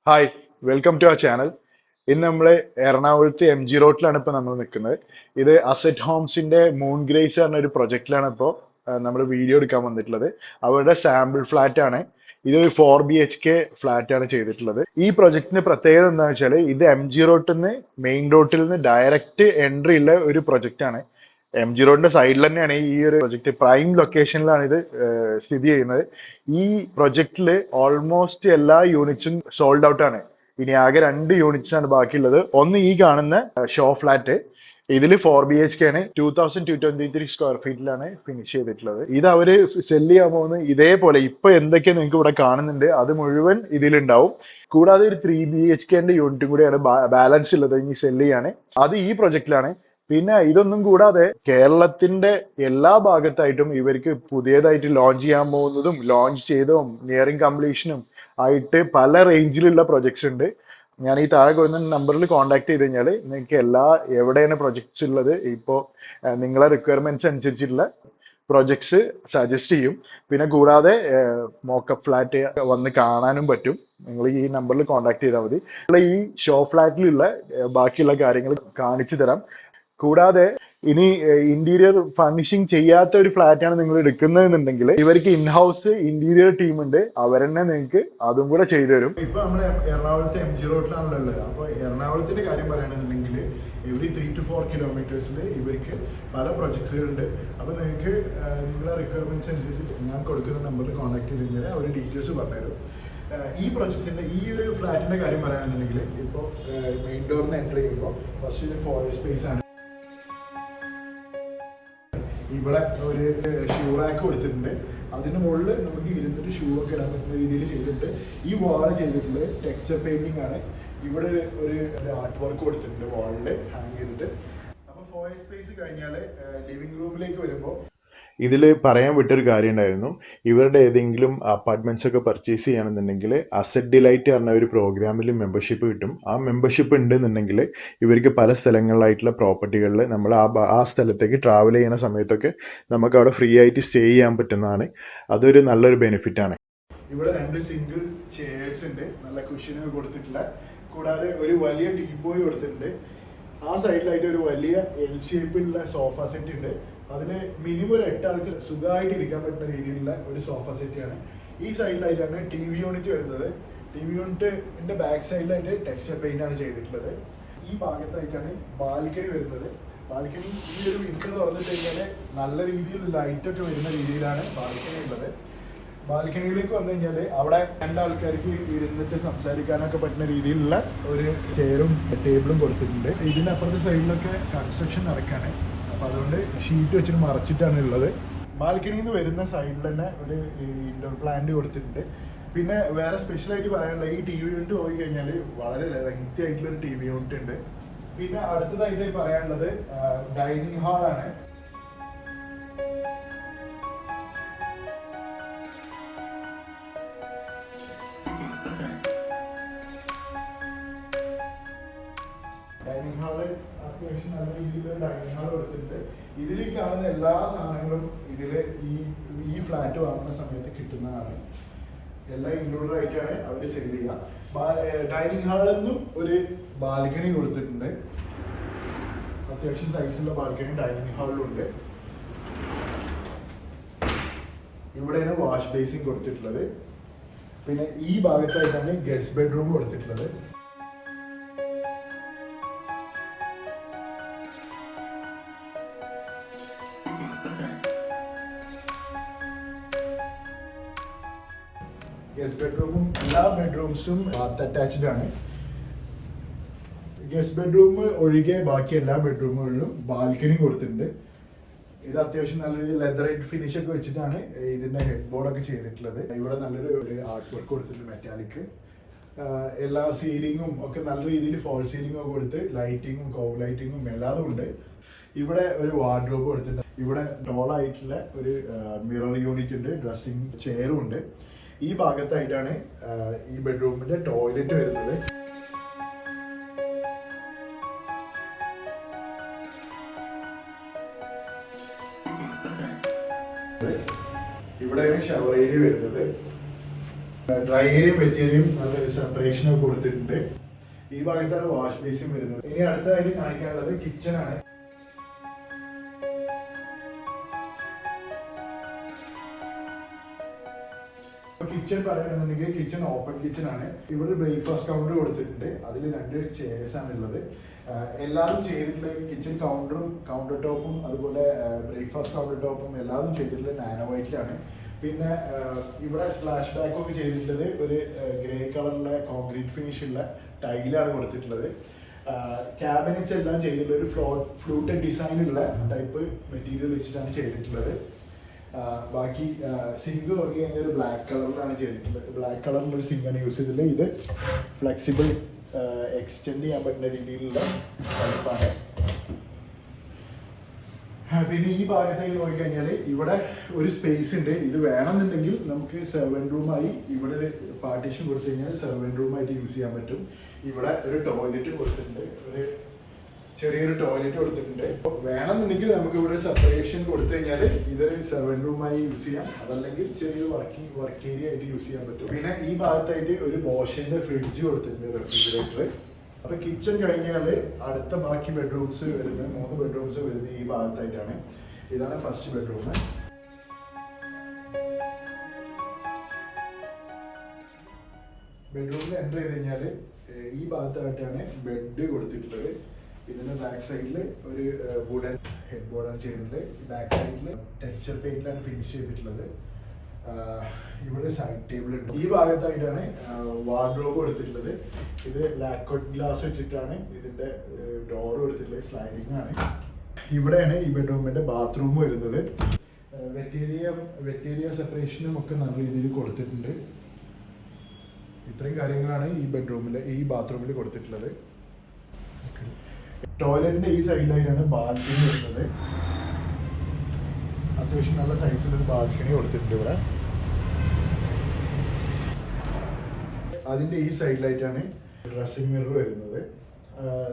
Hi, welcome to our channel. ഇന്ന് നമ്മൾ എറണാകുളത്ത് MG റോഡിലാണ് ഇപ്പോൾ നമ്മൾ നിൽക്കുന്നത്. ഇത് അസറ്റ് ഹോംസിന്റെ മൂൺ ഗ്രേസ് പറഞ്ഞ ഒരു പ്രൊജക്റ്റിലാണ് ഇപ്പോൾ നമ്മൾ വീഡിയോ എടുക്കാൻ വന്നിട്ടുള്ളത്. അവരുടെ സാമ്പിൾ ഫ്ലാറ്റ് ആണ്. ഇതൊരു 4 BHK ഫ്ലാറ്റ് ആണ് ചെയ്തിട്ടുള്ളത്. ഈ പ്രൊജക്ടിന്റെ പ്രത്യേകത എന്താണെന്ന് വെച്ചാൽ ഇത് MG റോഡിൽ നിന്ന് മെയിൻ റോഡിൽ നിന്ന് ഡയറക്റ്റ് എൻട്രി ഉള്ള ഒരു പ്രൊജക്റ്റ് ആണ്. MG റോഡിന്റെ സൈഡിൽ തന്നെയാണ് ഈ ഒരു പ്രൊജക്ട്. പ്രൈം ലൊക്കേഷനിലാണ് ഇത് സ്ഥിതി ചെയ്യുന്നത്. ഈ പ്രൊജക്റ്റിൽ ഓൾമോസ്റ്റ് എല്ലാ യൂണിറ്റ്സും സോൾഡ് ഔട്ട് ആണ്. ഇനി ആകെ 2 യൂണിറ്റ്സ് ആണ് ബാക്കിയുള്ളത്. ഒന്ന് ഈ കാണുന്ന ഷോ ഫ്ലാറ്റ്, ഇതിൽ 4 BHK ആണ്. 2223 സ്ക്വയർ ഫീറ്റിലാണ് ഫിനിഷ് ചെയ്തിട്ടുള്ളത്. ഇത് അവര് സെല് ചെയ്യാൻ പോകുന്നത് ഇതേപോലെ ഇപ്പൊ എന്തൊക്കെ നിങ്ങൾക്ക് ഇവിടെ കാണുന്നുണ്ട് അത് മുഴുവൻ ഇതിലുണ്ടാവും. കൂടാതെ ഒരു 3 BHK യൂണിറ്റും കൂടിയാണ് ബാലൻസ് ഉള്ളത് ഇനി സെല് ചെയ്യാണ്. അത് ഈ പ്രൊജക്റ്റിലാണ്. പിന്നെ ഇതൊന്നും കൂടാതെ കേരളത്തിന്റെ എല്ലാ ഭാഗത്തായിട്ടും ഇവർക്ക് പുതിയതായിട്ട് ലോഞ്ച് ചെയ്യാൻ പോകുന്നതും ലോഞ്ച് ചെയ്തതും നിയറിംഗ് കംപ്ലീഷനും ആയിട്ട് പല റേഞ്ചിലുള്ള പ്രൊജക്ട്സ് ഉണ്ട്. ഞാൻ ഈ താഴെ കൊടുക്കുന്ന നമ്പറിൽ കോൺടാക്ട് ചെയ്ത് കഴിഞ്ഞാൽ നിങ്ങൾക്ക് എവിടെയാണ് പ്രൊജക്ട്സ് ഉള്ളത് ഇപ്പോൾ നിങ്ങളെ റിക്വയർമെന്റ്സ് അനുസരിച്ചിട്ടുള്ള പ്രൊജക്ട്സ് സജസ്റ്റ് ചെയ്യും. പിന്നെ കൂടാതെ മോക്കപ്പ് ഫ്ലാറ്റ് വന്ന് കാണാനും പറ്റും. നിങ്ങൾ ഈ നമ്പറിൽ കോൺടാക്ട് ചെയ്താൽ മതി. ഈ ഷോ ഫ്ലാറ്റിലുള്ള ബാക്കിയുള്ള കാര്യങ്ങൾ കാണിച്ചു തരാം. കൂടാതെ ഇനി ഇന്റീരിയർ ഫർണിഷിംഗ് ചെയ്യാത്ത ഒരു ഫ്ലാറ്റ് ആണ് നിങ്ങൾ എടുക്കുന്നതെന്നുണ്ടെങ്കിൽ ഇവർക്ക് ഇൻഹൗസ് ഇന്റീരിയർ ടീം ഉണ്ട്. അവരെന്നെ നിങ്ങൾക്ക് അതും കൂടെ ചെയ്തു തരും. ഇപ്പൊ നമ്മുടെ എറണാകുളത്തെ MG റോഡിലാണല്ലോ ഉള്ളത്. അപ്പോൾ എറണാകുളത്തിന്റെ കാര്യം പറയുകയാണെന്നുണ്ടെങ്കിൽ എവറി 3 to 4 കിലോമീറ്റേഴ്സിൽ ഇവർക്ക് പല പ്രൊജക്ട്സുകളുണ്ട്. അപ്പോൾ നിങ്ങൾക്ക് നിങ്ങളുടെ റിക്വയർമെന്റ്സ് അനുസരിച്ച് ഞാൻ കൊടുക്കുന്ന നമ്പറിൽ കോൺടാക്ട് ചെയ്ത് കഴിഞ്ഞാൽ അവർ ഡീറ്റെയിൽസ് പറഞ്ഞുതരും. ഈ പ്രൊജക്ട്സിന്റെ ഈ ഒരു ഫ്ലാറ്റിന്റെ കാര്യം പറയുകയാണെന്നുണ്ടെങ്കിൽ ഇപ്പോൾ മെയിൻ ഡോറിൽ നിന്ന് എൻ്റർ ചെയ്യുമ്പോൾ ഫസ്റ്റ് ഒരു ഫോയർ സ്പേസ് ആണ്. ഇവിടെ ഒരു ഷൂ റാക്ക് കൊടുത്തിട്ടുണ്ട്. അതിന് മുകളിൽ നമുക്ക് ഇരുന്നിട്ട് ഷൂ ഒക്കെ ഇടാൻ പറ്റുന്ന രീതിയിൽ ചെയ്തിട്ടുണ്ട്. ഈ വാള് ചെയ്തിട്ടുള്ളത് ടെക്സ്ചർ പെയിന്റിംഗ് ആണ്. ഇവിടെ ഒരു ആർട്ട് വർക്ക് കൊടുത്തിട്ടുണ്ട് വാളിൽ ഹാങ് ചെയ്തിട്ട്. അപ്പോൾ ഫോയർ സ്പേസ് കഴിഞ്ഞാൽ ലിവിംഗ് റൂമിലേക്ക് വരുമ്പോൾ ഇതിൽ പറയാൻ വിട്ടൊരു കാര്യം ഉണ്ടായിരുന്നു. ഇവരുടെ ഏതെങ്കിലും അപ്പാർട്ട്മെന്റ്സ് ഒക്കെ പർച്ചേസ് ചെയ്യണമെന്നുണ്ടെങ്കിൽ അസറ്റ് ഡിലൈറ്റ് പറഞ്ഞ ഒരു പ്രോഗ്രാമിൽ മെമ്പർഷിപ്പ് കിട്ടും. ആ മെമ്പർഷിപ്പ് ഉണ്ടെന്നുണ്ടെങ്കിൽ ഇവർക്ക് പല സ്ഥലങ്ങളിലായിട്ടുള്ള പ്രോപ്പർട്ടികളിൽ നമ്മൾ ആ സ്ഥലത്തേക്ക് ട്രാവൽ ചെയ്യുന്ന സമയത്തൊക്കെ നമുക്ക് അവിടെ ഫ്രീ ആയിട്ട് സ്റ്റേ ചെയ്യാൻ പറ്റുന്നതാണ്. അതൊരു നല്ലൊരു ബെനിഫിറ്റ് ആണ്. ഇവിടെ 2 സിംഗിൾ ചെയർസ് ഉണ്ട്, നല്ല കുഷ്യനൊക്കെ കൊടുത്തിട്ടുള്ള. കൂടാതെ ഒരു വലിയ ടീപ്പോയ് കൊടുത്തിട്ടുണ്ട്. ആ സൈഡിലായിട്ട് ഒരു വലിയ എൽ ഷേപ്പിലുള്ള സോഫ സെറ്റ് ഉണ്ട്. അതിന് മിനിമം ഒരു 8 ആൾക്ക് സുഖമായിട്ട് ഇരിക്കാൻ പറ്റുന്ന രീതിയിലുള്ള ഒരു സോഫ സെറ്റാണ്. ഈ സൈഡിലായിട്ടാണ് TV യൂണിറ്റ് വരുന്നത്. TV യൂണിറ്റിന്റെ ബാക്ക് സൈഡിലായിട്ട് ടെക്സ്ചർ പെയിന്റ് ആണ് ചെയ്തിട്ടുള്ളത്. ഈ ഭാഗത്തായിട്ടാണ് ബാൽക്കണി വരുന്നത്. ബാൽക്കണി ഈ ഒരു വിൻഡോ തുറന്നിട്ട് കഴിഞ്ഞാൽ നല്ല രീതിയിൽ ലൈറ്റൊക്കെ വരുന്ന രീതിയിലാണ് ബാൽക്കണി ഉള്ളത്. ബാൽക്കണിയിലേക്ക് വന്നു കഴിഞ്ഞാൽ അവിടെ 2 ആൾക്കാർക്ക് ഇരുന്നിട്ട് സംസാരിക്കാനൊക്കെ പറ്റുന്ന രീതിയിലുള്ള ഒരു ചെയറും ടേബിളും കൊടുത്തിട്ടുണ്ട്. ഇതിൻ്റെ അപ്പുറത്തെ സൈഡിലൊക്കെ കൺസ്ട്രക്ഷൻ നടക്കുകയാണ്. അപ്പോൾ അതുകൊണ്ട് ഷീറ്റ് വെച്ചിട്ട് മറച്ചിട്ടാണ് ഉള്ളത്. ബാൽക്കണിയിൽ നിന്ന് വരുന്ന സൈഡിൽ തന്നെ ഒരു ഇൻഡോർ പ്ലാന്റ് കൊടുത്തിട്ടുണ്ട്. പിന്നെ വേറെ സ്പെഷ്യലായിട്ട് പറയാനുള്ള ഈ TV യൂണിറ്റ് പോയി കഴിഞ്ഞാൽ വളരെ ലെങ്തി ആയിട്ടുള്ള ഒരു TV യൂണിറ്റ് ഉണ്ട്. പിന്നെ അടുത്തതായിട്ട് പറയാനുള്ളത് ഡൈനിങ് ഹാളാണ്. ഡൈനിങ് ഹാള് അത്യാവശ്യം നല്ല രീതിയിലുള്ള ഡൈനിങ് ഹാൾ കൊടുത്തിട്ടുണ്ട്. ഇതിൽ കാണുന്ന എല്ലാ സാധനങ്ങളും ഇതില് ഈ ഫ്ലാറ്റ് വാങ്ങുന്ന സമയത്ത് കിട്ടുന്നതാണ്. എല്ലാം ഇൻക്ലൂഡഡ് ആയിട്ടാണ് അവർ സെയിൽ ചെയ്യുക. ഡൈനിങ് ഹാളിൽ നിന്നും ഒരു ബാൽക്കണി കൊടുത്തിട്ടുണ്ട്. അത്യാവശ്യം സൈസുള്ള ബാൽക്കണി ഡൈനിങ് ഹാളിലുണ്ട്. ഇവിടെയാണ് വാഷ് ബേസിൻ കൊടുത്തിട്ടുള്ളത്. പിന്നെ ഈ ഭാഗത്തായിട്ടാണ് ഗസ്റ്റ് ബെഡ്റൂം കൊടുത്തിട്ടുള്ളത്. ഗസ്റ്റ് ബെഡ്റൂമും എല്ലാ ബെഡ്റൂംസും ബാത്ത് അറ്റാച്ച്ഡ് ആണ്. ഗസ്റ്റ് ബെഡ്റൂം ഒഴികെ ബാക്കി എല്ലാ ബെഡ്റൂമുകളിലും ബാൽക്കണി കൊടുത്തിട്ടുണ്ട്. ഇത് അത്യാവശ്യം നല്ല രീതിയിൽ ലെതറൈറ്റ് ഫിനിഷ് ഒക്കെ വെച്ചിട്ടാണ് ഇതിന്റെ ഹെഡ് ബോർഡൊക്കെ ചെയ്തിട്ടുള്ളത്. ഇവിടെ നല്ലൊരു ആർട്ട് വർക്ക് കൊടുത്തിട്ടുണ്ട്, മെറ്റാലിക്. എല്ലാ സീലിങ്ങും ഒക്കെ നല്ല രീതിയിൽ ഫോൾ സീലിംഗ് ഒക്കെ കൊടുത്ത് ലൈറ്റിങ്ങും കോവ് ലൈറ്റിങ്ങും എല്ലാതും ഉണ്ട്. ഇവിടെ ഒരു വാർഡ്രോബ് കൊടുത്തിട്ടുണ്ട്. ഇവിടെ ഡോളായിട്ടുള്ള ഒരു മിറർ യൂണിറ്റ് ഉണ്ട്, ഡ്രസ്സിംഗ് ചെയറും ഉണ്ട്. ഈ ഭാഗത്തായിട്ടാണ് ഈ ബെഡ്റൂമിന്റെ ടോയ്ലറ്റ് വരുന്നത്. ഇവിടെയാണ് ഷവർ ഏരിയ വരുന്നത്. ഡ്രൈ ഏരിയയും വെറ്റ് ഏരിയയും നല്ലൊരു സെപ്പറേഷൻ ഒക്കെ കൊടുത്തിട്ടുണ്ട്. ഈ ഭാഗത്താണ് വാഷ് ബേസിൻ വരുന്നത്. ഇനി അടുത്തതായിട്ട് കാണിക്കാനുള്ളത് കിച്ചൺ ആണ്. കിച്ചൺ പറയുകയാണെന്നുണ്ടെങ്കിൽ കിച്ചൺ ഓപ്പൺ കിച്ചൺ ആണ്. ഇവിടെ ബ്രേക്ക്ഫാസ്റ്റ് കൗണ്ടർ കൊടുത്തിട്ടുണ്ട്. അതിൽ 2 ചെയർസ് ആണ് ഉള്ളത്. എല്ലാവരും ചെയ്തിട്ടുള്ള കിച്ചൺ കൗണ്ടറും കൗണ്ടർ ടോപ്പും അതുപോലെ ബ്രേക്ക്ഫാസ്റ്റ് കൗണ്ടർ ടോപ്പും എല്ലാവരും ചെയ്തിട്ടുള്ളത് നാനോ വൈറ്റിലാണ്. പിന്നെ ഇവിടെ സ്പ്ലാഷ് ബാക്ക് ഒക്കെ ചെയ്തിട്ടുള്ളത് ഒരു ഗ്രേ കളറിലെ കോൺക്രീറ്റ് ഫിനിഷ് ഉള്ള ടൈലാണ് കൊടുത്തിട്ടുള്ളത്. ക്യാബിനറ്റ്സ് എല്ലാം ചെയ്തിട്ടുള്ള ഒരു ഫ്ലൂട്ടഡ് ഡിസൈനുള്ള ടൈപ്പ് മെറ്റീരിയൽ വെച്ചിട്ടാണ് ചെയ്തിട്ടുള്ളത്. ബാക്കി സിങ്ക് നോക്കി കഴിഞ്ഞാൽ ഒരു ബ്ലാക്ക് കളറിലാണ് ചെയ്തിട്ടുള്ളത്. ബ്ലാക്ക് കളറിലുള്ള ഒരു സിങ്കാണ് യൂസ് ചെയ്തിട്ടുള്ളത്. ഇത് ഫ്ലെക്സിബിൾ എക്സ്റ്റെൻഡ് ചെയ്യാൻ പറ്റുന്ന രീതിയിലുള്ള ടൈപ്പാണ്. പിന്നെ ഈ ഭാഗത്തേക്ക് നോക്കിക്കഴിഞ്ഞാൽ ഇവിടെ ഒരു സ്പേസ് ഉണ്ട്. ഇത് വേണമെന്നുണ്ടെങ്കിൽ നമുക്ക് സെർവൻറ്റ് റൂമായി ഇവിടെ ഒരു പാർട്ടീഷൻ കൊടുത്തു കഴിഞ്ഞാൽ സെർവൻറ്റ് റൂമായിട്ട് യൂസ് ചെയ്യാൻ പറ്റും. ഇവിടെ ഒരു ടോയ്ലറ്റ് കൊടുത്തിട്ടുണ്ട്. ഒരു ചെറിയൊരു ടോയ്ലറ്റ് കൊടുത്തിട്ടുണ്ട്. വേണമെന്നുണ്ടെങ്കിൽ നമുക്ക് ഇവിടെ സെപ്പറേഷൻ കൊടുത്തു കഴിഞ്ഞാൽ ഇതൊരു സെർവൻറ്റ് റൂമായി യൂസ് ചെയ്യാം. അതല്ലെങ്കിൽ ചെറിയൊരു വർക്ക് ഏരിയ ആയിട്ട് യൂസ് ചെയ്യാൻ പറ്റും. പിന്നെ ഈ ഭാഗത്തായിട്ട് ഒരു ബോഷിന്റെ ഫ്രിഡ്ജ് കൊടുത്തിട്ടുണ്ട്, റെഫ്രിജറേറ്റർ. അപ്പൊ കിച്ചൺ കഴിഞ്ഞാൽ അടുത്ത ബാക്കി ബെഡ്റൂംസ് വരുന്നത് 3 ബെഡ്റൂംസ് വരുന്നത് ഈ ഭാഗത്തായിട്ടാണ്. ഇതാണ് ഫസ്റ്റ് ബെഡ്റൂം. ബെഡ്റൂമിൽ എൻ്റർ ചെയ്ത് കഴിഞ്ഞാൽ ഈ ഭാഗത്തായിട്ടാണ് ബെഡ് കൊടുത്തിട്ടുള്ളത്. ഇതിന്റെ ബാക്ക് സൈഡിൽ ഒരു വുഡൻ ഹെഡ് ബോർഡാണ് ചെയ്തിട്ടുള്ളത്. ബാക്ക് സൈഡിൽ ടെക്സ്ചർ പെയിന്റിലാണ് ഫിനിഷ് ചെയ്തിട്ടുള്ളത്. ഇവിടെ സൈഡ് ടേബിൾ ഉണ്ട്. ഈ ഭാഗത്തായിട്ടാണ് വാർഡ്രോബ് കൊടുത്തിട്ടുള്ളത്. ഇത് ലാക്കോട്ട് ഗ്ലാസ് വെച്ചിട്ടാണ് ഇതിന്റെ ഡോർ കൊടുത്തിട്ടുള്ളത്. സ്ലൈഡിംഗ് ആണ്. ഇവിടെയാണ് ഈ ബെഡ്റൂമിന്റെ ബാത്റൂം വരുന്നത്. വെറ്റേരിയ സെപ്പറേഷനും ഒക്കെ നല്ല രീതിയിൽ കൊടുത്തിട്ടുണ്ട്. ഇത്രയും കാര്യങ്ങളാണ് ഈ ബാത്റൂമിൽ കൊടുത്തിട്ടുള്ളത്. ടോയ്ലറ്റിന്റെ ഈ സൈഡിലായിട്ടാണ് ബാൽക്കണി വരുന്നത്. അത്യാവശ്യം നല്ല സൈസിലൊരു ബാൽക്കണി കൊടുത്തിട്ടുണ്ട് ഇവിടെ. അതിന്റെ ഈ സൈഡിലായിട്ടാണ് ഡ്രസ്സിംഗ് മിറർ വരുന്നത്.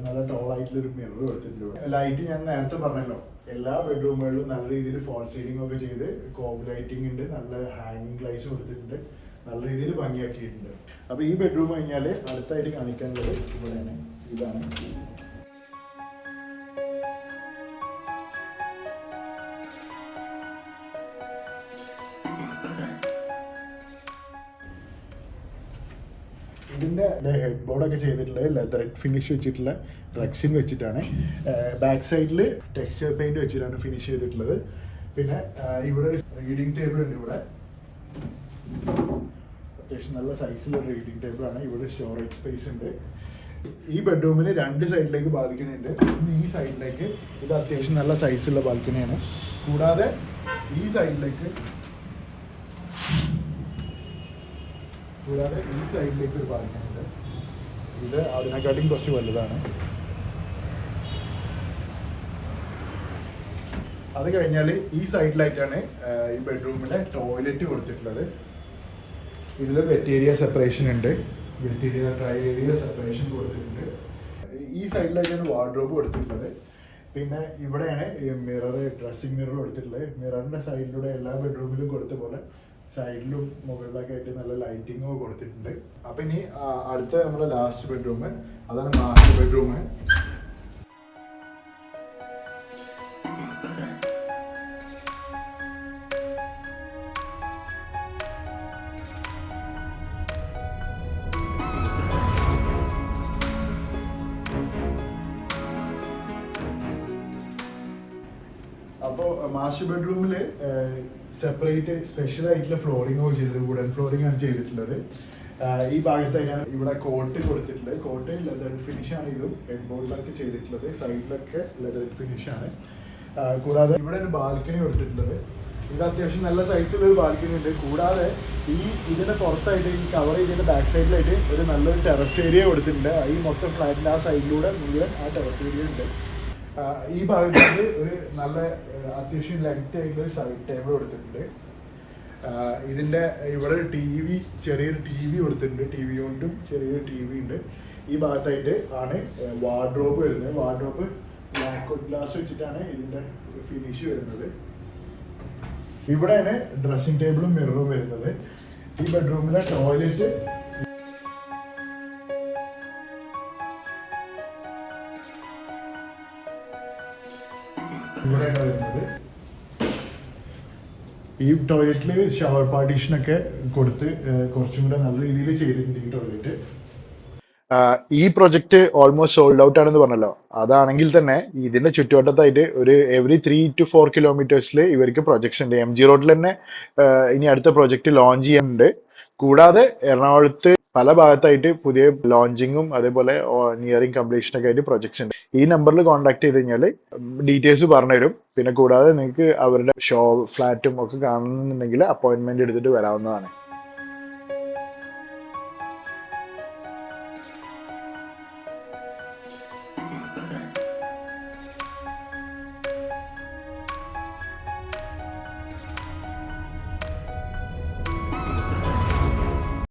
നല്ല ടോൾ ആയിട്ടുള്ളൊരു മിറർ കൊടുത്തിട്ടുണ്ട് ഇവിടെ. ലൈറ്റ് ഞാൻ നേരത്തെ പറഞ്ഞല്ലോ, എല്ലാ ബെഡ്റൂമുകളിലും നല്ല രീതിയിൽ ഫോൾ സീലിംഗ് ഒക്കെ ചെയ്ത് കോബ് ലൈറ്റിംഗ് ഉണ്ട്. നല്ല ഹാങ്ങിങ് ലൈറ്റ്സ് കൊടുത്തിട്ടുണ്ട്. നല്ല രീതിയിൽ ഭംഗിയാക്കിയിട്ടുണ്ട്. അപ്പൊ ഈ ബെഡ്റൂം കഴിഞ്ഞാൽ അടുത്തായിട്ട് കാണിക്കാനുള്ളത് ഇവിടെയാണ്. ഇതാണ് ഇതിന്റെ ഹെഡ് ബോർഡൊക്കെ ചെയ്തിട്ടുള്ളത് ലെതർ ഫിനിഷ് വെച്ചിട്ടുള്ള റെക്സിൻ വെച്ചിട്ടാണ്. ബാക്ക് സൈഡിൽ ടെക്സ്ചർ പെയിന്റ് വെച്ചിട്ടാണ് ഫിനിഷ് ചെയ്തിട്ടുള്ളത്. പിന്നെ ഇവിടെ റീഡിംഗ് ടേബിൾ ഉണ്ട്. ഇവിടെ അത്യാവശ്യം നല്ല സൈസിലുള്ള റീഡിംഗ് ടേബിൾ ആണ്. ഇവിടെ സ്റ്റോറേജ് സ്പേസ് ഉണ്ട്. ഈ ബെഡ്റൂമിൽ 2 സൈഡിലേക്ക് ബാൽക്കണി ഉണ്ട്. ഈ സൈഡിലേക്ക് ഇത് അത്യാവശ്യം നല്ല സൈസുള്ള ബാൽക്കണിയാണ്. കൂടാതെ ഈ സൈഡിലേക്ക് ഒരു ബാൽക്കണി ഉണ്ട്. ഇത് അതിനെക്കാട്ടിയും കുറച്ച് വലുതാണ്. അത് കഴിഞ്ഞാൽ ഈ സൈഡിലായിട്ടാണ് ഈ ബെഡ്റൂമിലെ ടോയ്ലറ്റ് കൊടുത്തിട്ടുള്ളത്. ഇതിൽ വെറ്റ് ഏരിയ സെപ്പറേഷൻ ഉണ്ട്. Wet area dry area separation കൊടുത്തിട്ടുണ്ട്. ഈ സൈഡിലായിട്ടാണ് വാർഡ്രോബ് കൊടുത്തിട്ടുള്ളത്. പിന്നെ ഇവിടെയാണ് മിറർ, ഡ്രസ്സിംഗ് മിറർ കൊടുത്തിട്ടുള്ളത്. മിററിന്റെ സൈഡിലൂടെ എല്ലാ ബെഡ്റൂമിലും കൊടുത്ത പോലെ സൈഡിലും മുകളിലൊക്കെ ആയിട്ട് നല്ല ലൈറ്റിങ്ങും കൊടുത്തിട്ടുണ്ട്. അപ്പൊ ഇനി അടുത്ത നമ്മുടെ ലാസ്റ്റ് ബെഡ്റൂം, അതാണ് മാസ്റ്റർ ബെഡ്റൂം. അപ്പോൾ മാസ്റ്റർ ബെഡ്റൂമിൽ സെപ്പറേറ്റ് സ്പെഷ്യൽ ആയിട്ടുള്ള ഫ്ലോറിംഗ് ഒക്കെ ചെയ്തിട്ടുണ്ട്. വുഡൻ ഫ്ലോറിംഗ് ആണ് ചെയ്തിട്ടുള്ളത്. ഈ ഭാഗത്തായിട്ടാണ് ഇവിടെ കോട്ട് കൊടുത്തിട്ടുള്ളത്. കോട്ട് ലെതർ ഫിനിഷ് ആണ്. ഇതും ഹെഡ് ബോർഡിലൊക്കെ ചെയ്തിട്ടുള്ളത്. സൈഡിലൊക്കെ ലെതർ ഫിനിഷ് ആണ്. കൂടാതെ ഇവിടെ ഒരു ബാൽക്കണി കൊടുത്തിട്ടുള്ളത്. ഇത് അത്യാവശ്യം നല്ല സൈസിലുള്ള ഒരു ബാൽക്കണി ഉണ്ട്. കൂടാതെ ഇതിന്റെ പുറത്തായിട്ട് ഈ കവർ ചെയ്തതിന്റെ ബാക്ക് സൈഡിലായിട്ട് ഒരു നല്ലൊരു ടെറസ് ഏരിയ കൊടുത്തിട്ടുണ്ട്. ഈ മൊത്തം ഫ്ലാറ്റിന്റെ ആ സൈഡിലൂടെ മുഴുവൻ ആ ടെറസ് ഏരിയ ഉണ്ട്. ഈ ഭാഗത്തേക്ക് ഒരു നല്ല അത്യാവശ്യം ലെങ്ത് ആയിട്ടുള്ള ഒരു സൈഡ് ടേബിൾ കൊടുത്തിട്ടുണ്ട്. ഇതിന്റെ ഇവിടെ ഒരു ചെറിയൊരു ടി വി കൊടുത്തിട്ടുണ്ട്. ടി വി കൊണ്ടും ചെറിയൊരു ടി വി ഉണ്ട്. ഈ ഭാഗത്തായിട്ട് ആണ് വാർഡ്രോബ് വരുന്നത്. വാർഡ്രോബ് ലാക്കോട്ട് ഗ്ലാസ് വെച്ചിട്ടാണ് ഇതിന്റെ ഫിനിഷ് വരുന്നത്. ഇവിടെയാണ് ഡ്രസ്സിംഗ് ടേബിളും മിററും വരുന്നത്. ഈ ബെഡ്റൂമിലെ ടോയ്ലറ്റ് ഇവിടെയാണ് വരുന്നത്. ഈ ടോയ്ലറ്റിൽ ഷവർ പാർട്ടീഷനൊക്കെ കൊടുത്ത് കുറച്ചും കൂടെ നല്ല രീതിയിൽ ചെയ്തിട്ടുണ്ട് ഈ ടോയ്ലറ്റ്. ഈ പ്രൊജക്ട് ഓൾമോസ്റ്റ് സോൾഡ് ഔട്ട് ആണെന്ന് പറഞ്ഞല്ലോ. അതാണെങ്കിൽ തന്നെ ഇതിന്റെ ചുറ്റുവട്ടത്തായിട്ട് ഒരു എവറി 3 to 4 കിലോമീറ്റേഴ്സിൽ ഇവർക്ക് പ്രൊജക്ട്സ് ഉണ്ട്. MG റോഡിൽ തന്നെ ഇനി അടുത്ത പ്രൊജക്ട് ലോഞ്ച് ചെയ്യുന്നുണ്ട്. കൂടാതെ എറണാകുളത്ത് പല ഭാഗത്തായിട്ട് പുതിയ ലോഞ്ചിങ്ങും അതേപോലെ നിയറിംഗ് കംപ്ലീഷനൊക്കെ ആയിട്ട് പ്രൊജക്ട്സ് ഉണ്ട്. ഈ നമ്പറിൽ കോൺടാക്ട് ചെയ്ത് കഴിഞ്ഞാൽ ഡീറ്റെയിൽസ് പറഞ്ഞുതരും. പിന്നെ കൂടാതെ നിങ്ങൾക്ക് അവരുടെ ഷോ ഫ്ലാറ്റും ഒക്കെ കാണുന്നുണ്ടെങ്കിൽ അപ്പോയിന്റ്മെന്റ് എടുത്തിട്ട് വരാവുന്നതാണ്.